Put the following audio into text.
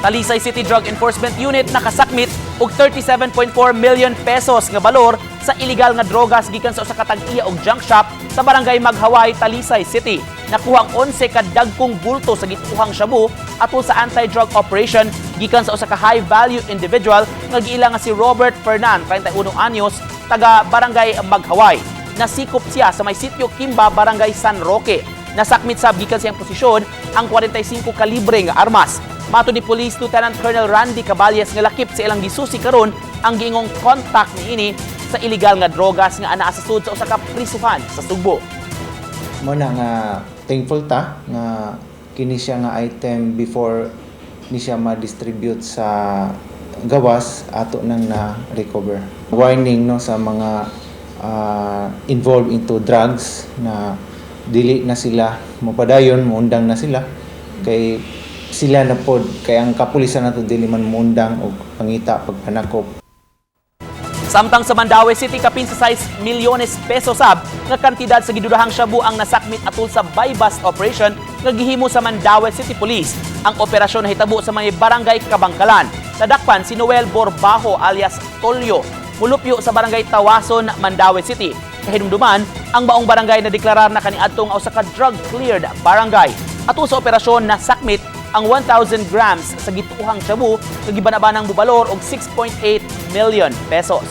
Talisay City Drug Enforcement Unit nakasakmit og 37.4 million pesos nga balor sa illegal nga drogas gikan sa usa ka tag-iya og junk shop sa barangay Maghaway, Talisay City. Nakuha ang 11 ka dagkong bulto sa gituhang shabu atol sa anti-drug operation gikan sa usa ka high-value individual nga giila nga si Robert Fernan, 31 anyos, taga barangay Maghaway. Nasikop siya sa may sitio Kimba, barangay San Roque. Nasakmit sab gikan siyang posisyon ang 45 kalibre nga armas. Mato ni Police Lieutenant Colonel Randy Caballes nga lakip sa ilang gisusi karon ang giingong contact niini sa illegal nga drogas nga anaa sa sud sa usa ka prisuhan sa Sugbo. Mo na nga thankful ta nga kini siya nga item before ni siya ma-distribute sa gawas ato nang na-recover. Warning no sa mga involved into drugs na dili na sila mopadayon, muundang na sila kay sila na pod kay ang kapulisan nato dili man muundang og pangita pagpanakop. Samtang sa Mandaue City, kapin sa 6 milyones peso sab nga kantidad sa gidudahang shabu ang nasakmit atol sa buy-bust operation nga gihimo sa Mandaue City Police. Ang operasyon nahitabo sa mga barangay Kabangkalan. Nadakpan si Noel Borbajo alias Tolyo, mulupyo sa barangay Tawason, Mandaue City. Kahidumduman, ang baong barangay na deklarar na kaniadtong usa ka drug-cleared barangay. Atol sa operasyon nasakmit ang 1,000 grams sa gituhang shabu nga gibanabanang bubalor og 6.8 million pesos.